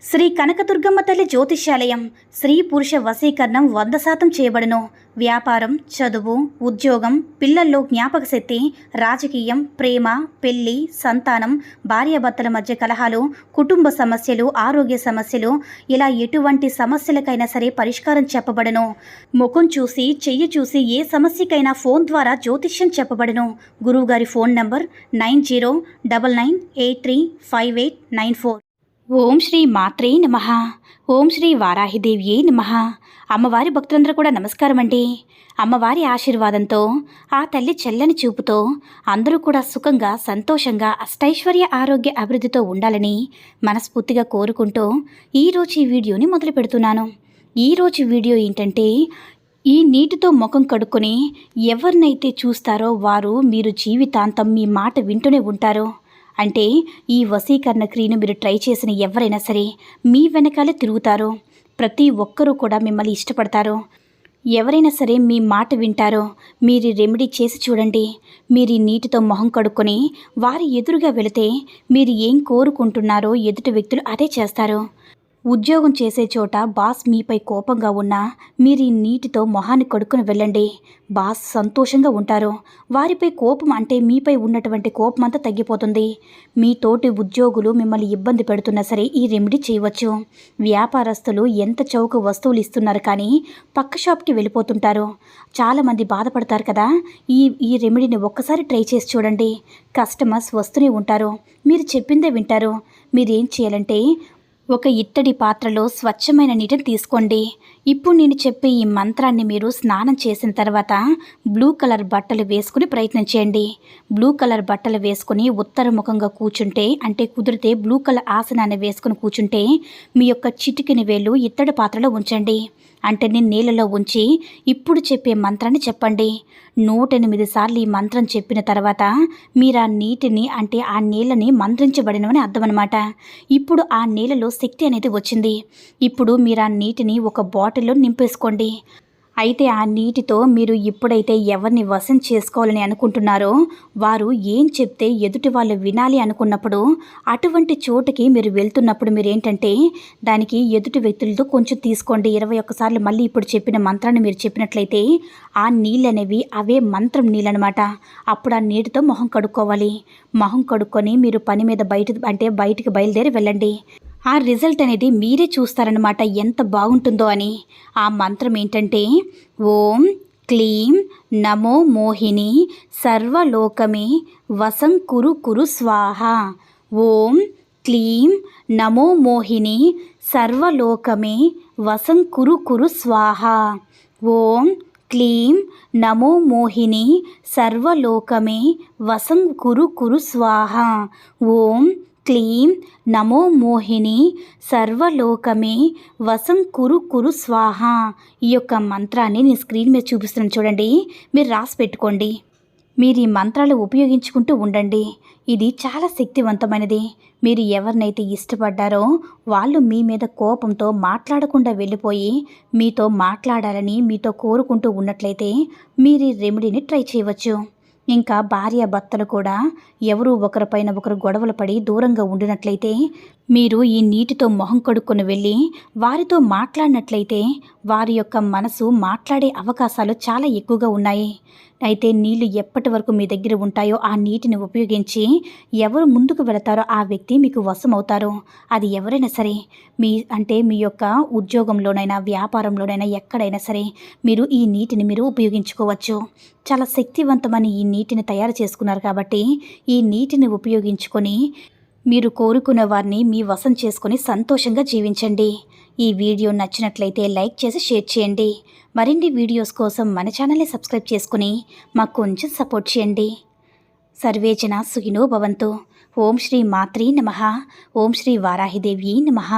శ్రీ కనకదుర్గమ్మ తల్లి జ్యోతిష్యాలయం. స్త్రీ పురుష వశీకరణం 100% చేయబడును. వ్యాపారం, చదువు, ఉద్యోగం, పిల్లల్లో జ్ఞాపక శక్తి, రాజకీయం, ప్రేమ, పెళ్లి, సంతానం, భార్యాభర్తల మధ్య కలహాలు, కుటుంబ సమస్యలు, ఆరోగ్య సమస్యలు, ఇలా ఎటువంటి సమస్యలకైనా సరే పరిష్కారం చెప్పబడును. ముఖం చూసి, చెయ్యి చూసి ఏ సమస్యకైనా ఫోన్ ద్వారా జ్యోతిష్యం చెప్పబడును. గురువుగారి ఫోన్ నంబర్ 9099835894. ఓం శ్రీ మాత్రే నమః. ఓం శ్రీ వారాహిదేవ్యే నమః. అమ్మవారి భక్తులందరూ కూడా నమస్కారం అండి. అమ్మవారి ఆశీర్వాదంతో, ఆ తల్లి చల్లని చూపుతో అందరూ కూడా సుఖంగా, సంతోషంగా, అష్టైశ్వర్య, ఆరోగ్య అభివృద్ధితో ఉండాలని మనస్ఫూర్తిగా కోరుకుంటూ ఈరోజు ఈ వీడియోని మొదలు పెడుతున్నాను. ఈరోజు వీడియో ఏంటంటే, ఈ నీటితో ముఖం కడుక్కొని ఎవరినైతే చూస్తారో వారు మీరు జీవితాంతం మీ మాట వింటూనే ఉంటారు. అంటే ఈ వశీకరణ క్రియను మీరు ట్రై చేసిన ఎవరైనా సరే మీ వెనకాలే తిరుగుతారు. ప్రతి ఒక్కరూ కూడా మిమ్మల్ని ఇష్టపడతారు. ఎవరైనా సరే మీ మాట వింటారో. మీరు రెమెడీ చేసి చూడండి. మీరు ఈ నీటితో మొహం కడుక్కొని వారి ఎదురుగా వెళితే మీరు ఏం కోరుకుంటున్నారో ఎదుటి వ్యక్తులు అదే చేస్తారు. ఉద్యోగం చేసే చోట బాస్ మీపై కోపంగా ఉన్నా మీరు ఈ నీటితో మొహాన్ని కడుక్కొని వెళ్ళండి. బాస్ సంతోషంగా ఉంటారు. వారిపై కోపం అంటే మీపై ఉన్నటువంటి కోపం అంతా తగ్గిపోతుంది. మీ తోటి ఉద్యోగులు మిమ్మల్ని ఇబ్బంది పెడుతున్నా సరే ఈ రెమెడీ చేయవచ్చు. వ్యాపారస్తులు ఎంత చౌక వస్తువులు ఇస్తున్నారు కానీ పక్క షాప్కి వెళ్ళిపోతుంటారు. చాలామంది బాధపడతారు కదా. ఈ రెమెడీని ఒక్కసారి ట్రై చేసి చూడండి. కస్టమర్స్ వస్తూనే ఉంటారు. మీరు చెప్పిందే వింటారు. మీరేం చేయాలంటే, ఒక ఇత్తడి పాత్రలో స్వచ్ఛమైన నీటిని తీసుకోండి. ఇప్పుడు నేను చెప్పే ఈ మంత్రాన్ని మీరు స్నానం చేసిన తర్వాత బ్లూ కలర్ బట్టలు వేసుకుని ప్రయత్నం చేయండి. బ్లూ కలర్ బట్టలు వేసుకుని ఉత్తరముఖంగా కూర్చుంటే, అంటే కుదిరితే బ్లూ కలర్ ఆసనాన్ని వేసుకుని కూర్చుంటే మీ యొక్క చిటికిన వేలు ఇత్తడి పాత్రలో ఉంచండి. అంటే నేను నీళ్ళలో ఉంచి ఇప్పుడు చెప్పే మంత్రాన్ని చెప్పండి. 108 సార్లు ఈ మంత్రం చెప్పిన తర్వాత మీరు ఆ నీటిని, అంటే ఆ నీళ్ళని మంత్రించబడినవని అర్థం అనమాట. ఇప్పుడు ఆ నీళ్ళలో శక్తి అనేది వచ్చింది. ఇప్పుడు మీరు ఆ నీటిని ఒక బాటిల్లో నింపేసుకోండి. అయితే ఆ నీటితో మీరు ఎప్పుడైతే ఎవరిని వశం చేసుకోవాలని అనుకుంటున్నారో వారు ఏం చెప్తే ఎదుటి వాళ్ళు వినాలి అనుకున్నప్పుడు అటువంటి చోటుకి మీరు వెళ్తున్నప్పుడు మీరేంటంటే దానికి ఎదుటి వ్యక్తులతో కొంచెం తీసుకోండి. 21 సార్లు మళ్ళీ ఇప్పుడు చెప్పిన మంత్రాన్ని మీరు చెప్పినట్లయితే ఆ నీళ్ళు అనేవి అవే మంత్రం నీళ్ళు అనమాట. అప్పుడు ఆ నీటితో మొహం కడుక్కోవాలి. మొహం కడుక్కొని మీరు పని మీద బయటికి బయలుదేరి వెళ్ళండి. ఆ రిజల్ట్ అనేది మీరే చూస్తారనమాట ఎంత బాగుంటుందో అని. ఆ మంత్రం ఏంటంటే, ఓం క్లీం నమో మోహిని సర్వలోకమే వసం కురు కురు స్వాహ. ఓం క్లీం నమో మోహిని సర్వలోకమే వసం కురు కురు స్వాహ. ఓం క్లీం నమో మోహిని సర్వలోకమే వసం కురు కురు స్వాహ. ఓం క్లీం నమో మోహిని సర్వలోకమే వసం కురు కురు స్వాహ. ఈ యొక్క మంత్రాన్ని నేను స్క్రీన్ మీద చూపిస్తున్నాను చూడండి. మీరు రాసి పెట్టుకోండి. మీరు ఈ మంత్రాలు ఉపయోగించుకుంటూ ఉండండి. ఇది చాలా శక్తివంతమైనది. మీరు ఎవరినైతే ఇష్టపడ్డారో వాళ్ళు మీ మీద కోపంతో మాట్లాడకుండా వెళ్ళిపోయి మీతో మాట్లాడాలని మీతో కోరుకుంటూ ఉన్నట్లయితే మీరు ఈ రెమెడీని ట్రై చేయవచ్చు. ఇంకా భార్యాభర్తలు కూడా ఎవరు ఒకరిపైన ఒకరు గొడవలు పడి దూరంగా ఉండినట్లయితే మీరు ఈ నీటితో మొహం కడుక్కొని వెళ్ళి వారితో మాట్లాడినట్లయితే వారి యొక్క మనసు మాట్లాడే అవకాశాలు చాలా ఎక్కువగా ఉన్నాయి. అయితే నీళ్లు ఎప్పటి వరకు మీ దగ్గర ఉంటాయో ఆ నీటిని ఉపయోగించి ఎవరు ముందుకు వెళతారో ఆ వ్యక్తి మీకు వశమవుతారు. అది ఎవరైనా సరే, మీ యొక్క ఉద్యోగంలోనైనా వ్యాపారంలోనైనా ఎక్కడైనా సరే మీరు ఈ నీటిని మీరు ఉపయోగించుకోవచ్చు. చాలా శక్తివంతమైన ఈ నీటిని తయారు చేసుకున్నారు కాబట్టి ఈ నీటిని ఉపయోగించుకొని మీరు కోరుకున్న వారిని మీ వశం చేసుకొని సంతోషంగా జీవించండి. ఈ వీడియో నచ్చినట్లయితే లైక్ చేసి షేర్ చేయండి. మరిన్ని వీడియోస్ కోసం మన ఛానల్ని సబ్స్క్రైబ్ చేసుకుని మాకు కొంచెం సపోర్ట్ చేయండి. సర్వే జనా సుఖినో భవంతు. ఓం శ్రీ మాత్రే నమః. ఓం శ్రీ వారాహిదేవ్యే నమః.